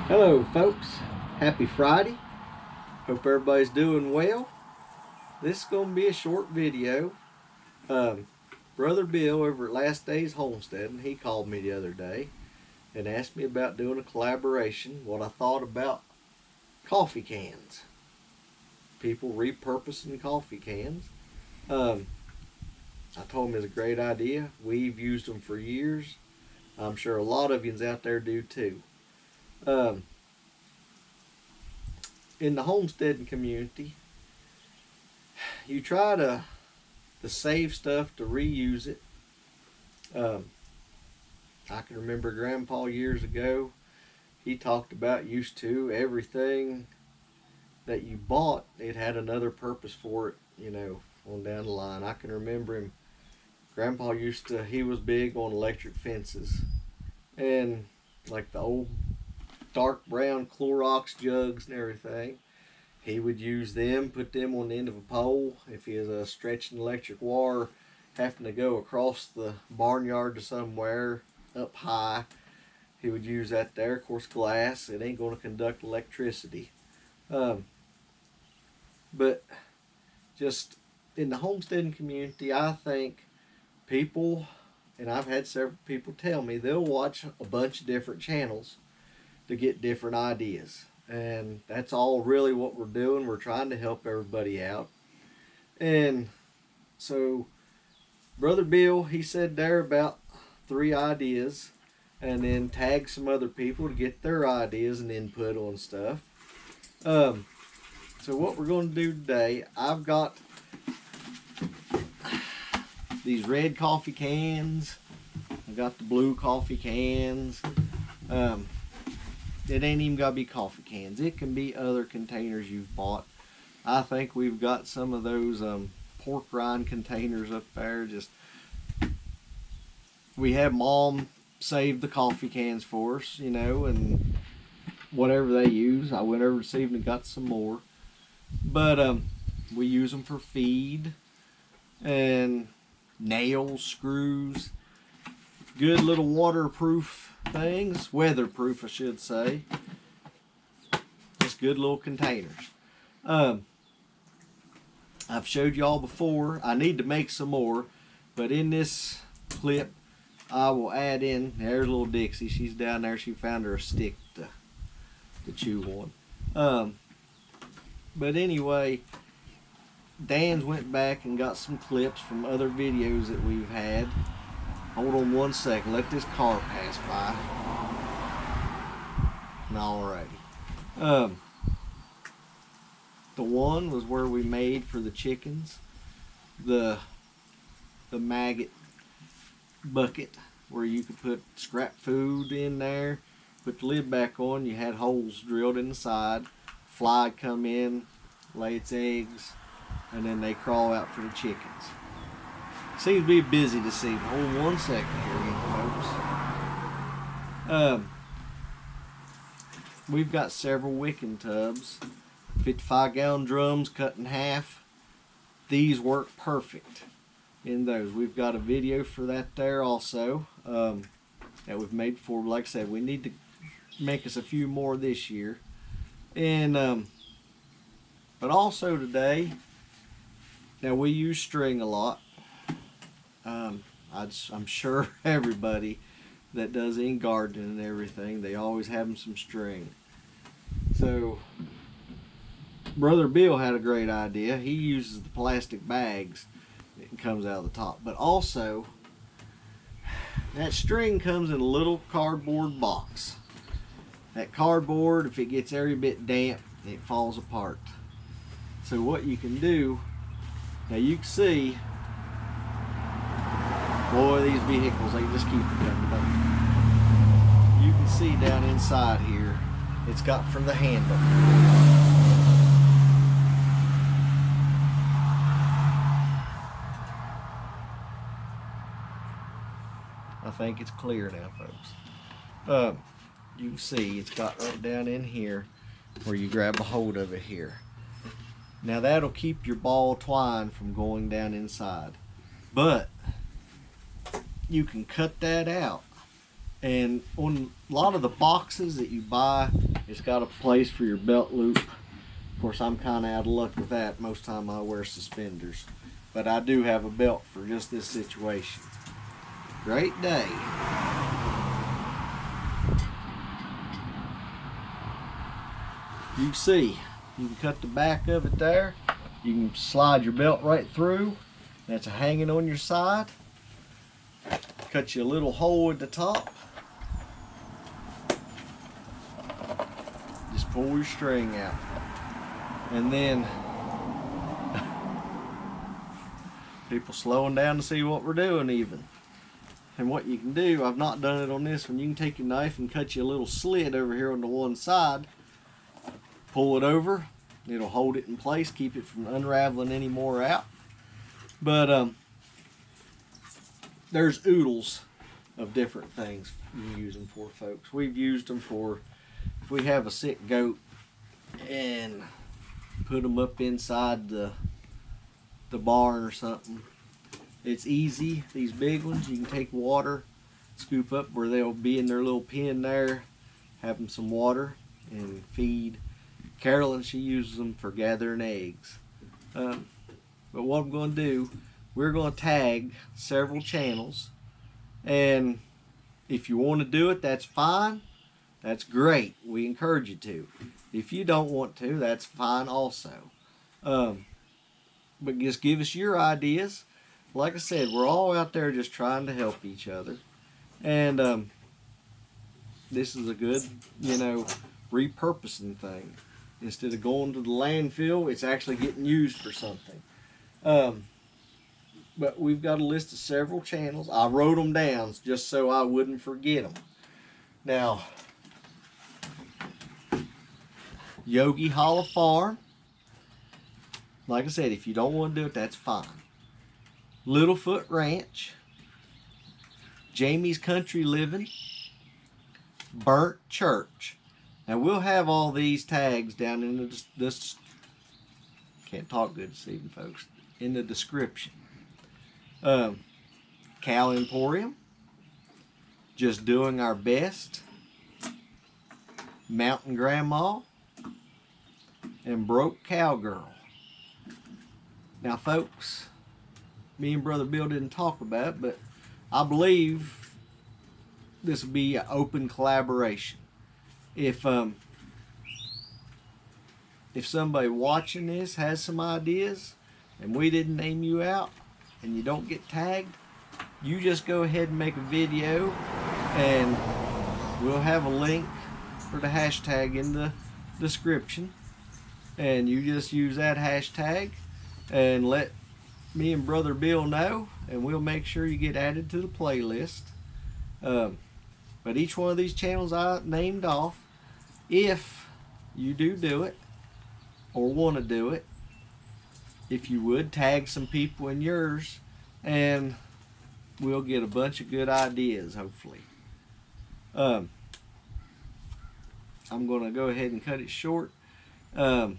Hello folks, happy Friday. Hope everybody's doing well. This is going to be a short video. Brother Bill over at Last Days Homestead, and he called me the other day and asked me about doing a collaboration, what I thought about coffee cans. People repurposing coffee cans. I told him it's a great idea. We've used them for years. I'm sure a lot of yous out there do too. In the homesteading community, you try to save stuff, to reuse it. I can remember Grandpa years ago, he talked about used to everything that you bought, it had another purpose for it, you know, on down the line. I can remember him, Grandpa he was big on electric fences, and like the old dark brown Clorox jugs and everything. He would use them, put them on the end of a pole. If he was stretching electric wire, having to go across the barnyard to somewhere up high, he would use that there. Of course, glass, it ain't going to conduct electricity. But just in the homesteading community, I think people, and I've had several people tell me, they'll watch a bunch of different channels to get different ideas, and that's all really what we're doing. We're trying to help everybody out. And so Brother Bill, he said there about 3 ideas, and then tag some other people to get their ideas and input on stuff. So what we're going to do today, I've got these red coffee cans, I've got the blue coffee cans. It ain't even got to be coffee cans. It can be other containers you've bought. I think we've got some of those pork rind containers up there. Just, we had Mom save the coffee cans for us, you know, and whatever they use. I went over this evening and got some more. But we use them for feed and nails, screws. Good little waterproof things, weatherproof I should say. Just good little containers. I've showed y'all before. I need to make some more, but in this clip I will add in, there's little Dixie, she's down there, she found her a stick to chew on. But anyway, Dan's went back and got some clips from other videos that we've had. Hold on one second, let this car pass by. Alrighty. The one was where we made for the chickens the maggot bucket, where you could put scrap food in there, put the lid back on, you had holes drilled in the side, fly come in, lay its eggs, and then they crawl out for the chickens. Seems to be busy this evening. Hold on one second here, folks. We've got several wicking tubs, 55-gallon drums cut in half. These work perfect in those. We've got a video for that there also, that we've made before. Like I said, we need to make us a few more this year. And but also today, now we use string a lot. I'm sure everybody that does any gardening and everything, they always have some string. So Brother Bill had a great idea. He uses the plastic bags that comes out of the top, but also that string comes in a little cardboard box. That cardboard, if it gets every bit damp, it falls apart. So what you can do, now you can see, boy, these vehicles, they just keep it coming, don't they? You can see down inside here, it's got for the handle. I think it's clear now, folks. You can see it's got right down in here where you grab a hold of it here. Now that'll keep your ball twine from going down inside. But you can cut that out And on a lot of the boxes that you buy, it's got a place for your belt loop. Of course, I'm kind of out of luck with that. Most time I wear suspenders. But I do have a belt for just this situation. Great day. You can see, you can cut the back of it there. You can slide your belt right through. That's hanging on your side. Cut you a little hole at the top. Just pull your string out. And then people slowing down to see what we're doing even. And what you can do, I've not done it on this one, you can take your knife and cut you a little slit over here on the one side. Pull it over. It'll hold it in place, keep it from unraveling any more out. But there's oodles of different things you use them for, folks. We've used them for if we have a sick goat and put them up inside the barn or something. It's easy. These big ones, you can take water, scoop up where they'll be in their little pen there, have them some water and feed. Carolyn, she uses them for gathering eggs. But what I'm going to do, we're going to tag several channels, and if you want to do it, that's fine. That's great. We encourage you to. If you don't want to, that's fine also. But just give us your ideas. Like I said, we're all out there just trying to help each other. And this is a good, repurposing thing. Instead of going to the landfill, it's actually getting used for something. But we've got a list of several channels. I wrote them down just so I wouldn't forget them. Now, Yogi Hollow Farm. Like I said, if you don't want to do it, that's fine. Littlefoot Ranch. Jamie's Country Living. Burnt Church. Now we'll have all these tags down in this can't talk good this evening, folks, in the description. Cow Emporium. Just Doing Our Best. Mountain Grandma. And Broke Cowgirl. Now folks, me and Brother Bill didn't talk about it, but I believe this will be an open collaboration. If somebody watching this has some ideas and we didn't name you out and you don't get tagged, you just go ahead and make a video and we'll have a link for the hashtag in the description, and you just use that hashtag and let me and Brother Bill know, and we'll make sure you get added to the playlist. But each one of these channels I named off, if you do it or want to do it, if you would tag some people in yours, and we'll get a bunch of good ideas, hopefully. I'm going to go ahead and cut it short instead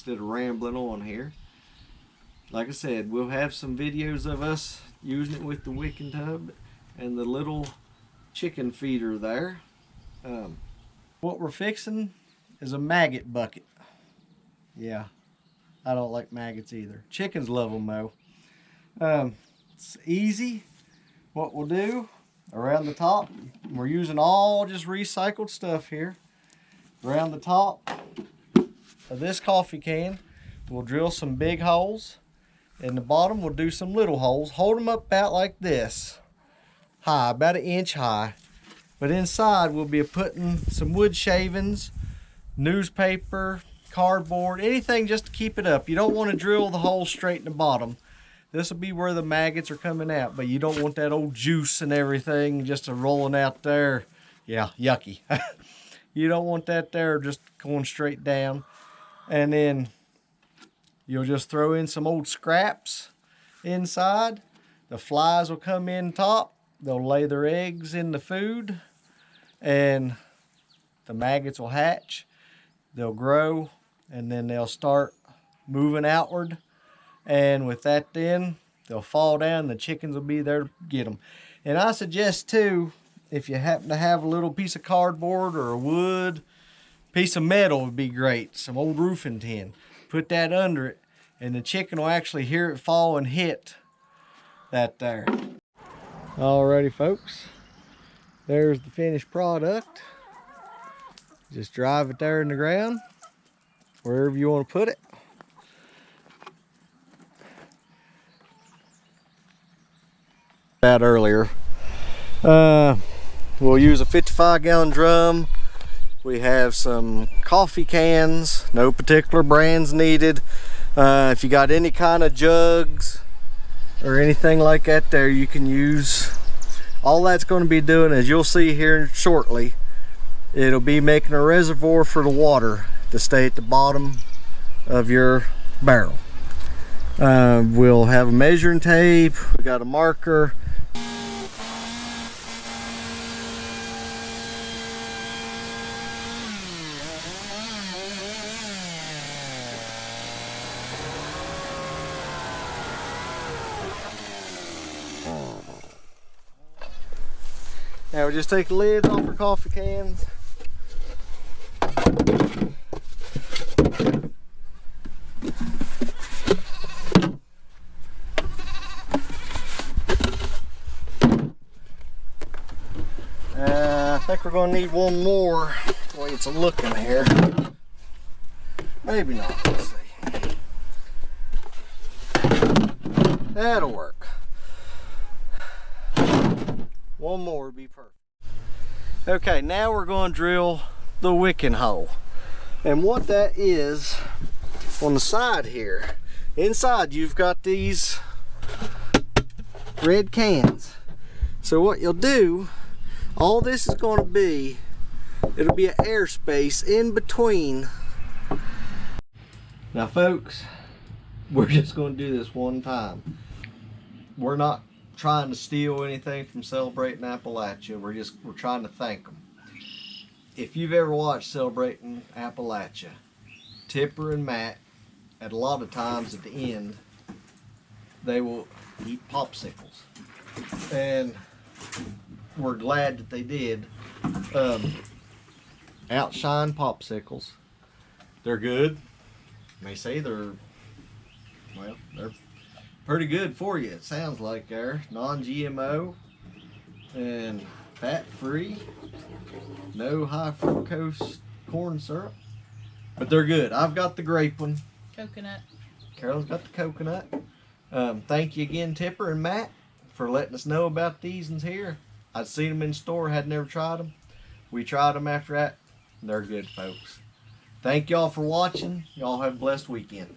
of rambling on here. Like I said, we'll have some videos of us using it with the wicking tub and the little chicken feeder there. What we're fixing is a maggot bucket. Yeah, I don't like maggots either. Chickens love them though. It's easy. What we'll do around the top, we're using all just recycled stuff here. Around the top of this coffee can, we'll drill some big holes. In the bottom, we'll do some little holes. Hold them up about like this, high, about 1 inch high. But inside, we'll be putting some wood shavings, newspaper, cardboard, anything just to keep it up. You don't want to drill the hole straight in the bottom. This will be where the maggots are coming out, but you don't want that old juice and everything just rolling out there. Yeah, yucky. You don't want that there just going straight down. And then you'll just throw in some old scraps inside. The flies will come in top. They'll lay their eggs in the food, and the maggots will hatch. They'll grow, and then they'll start moving outward. And with that, then they'll fall down. The chickens will be there to get them. And I suggest too, if you happen to have a little piece of cardboard or a wood, piece of metal would be great. Some old roofing tin. Put that under it, and the chicken will actually hear it fall and hit that there. Alrighty, folks. There's the finished product. Just drive it there in the ground, wherever you want to put it. That earlier. We'll use a 55-gallon drum. We have some coffee cans, no particular brands needed. If you got any kind of jugs or anything like that there, you can use. All that's going to be doing, as you'll see here shortly, it'll be making a reservoir for the water to stay at the bottom of your barrel. We'll have a measuring tape, we got a marker. Now we just take the lids off our coffee cans. I think we're going to need one more the way it's looking here. Maybe not. Let's see. That'll work. One more would be perfect. Okay, now we're going to drill the wicking hole. And what that is, on the side here, inside you've got these red cans. So what you'll do, all this is going to be, it'll be an airspace in between. Now folks, we're just going to do this one time. We're not trying to steal anything from Celebrating Appalachia. We're trying to thank them. If you've ever watched Celebrating Appalachia, Tipper and Matt, at a lot of times at the end, they will eat popsicles. And we're glad that they did. Outshine popsicles. They're good. They say they're pretty good for you, it sounds like. They're non-GMO and fat-free, no high fructose corn syrup, but they're good. I've got the grape one. Coconut. Carol's got the coconut. Thank you again, Tipper and Matt, for letting us know about these ones here. I'd seen them in store, had never tried them. We tried them after that. They're good, folks. Thank y'all for watching. Y'all have a blessed weekend.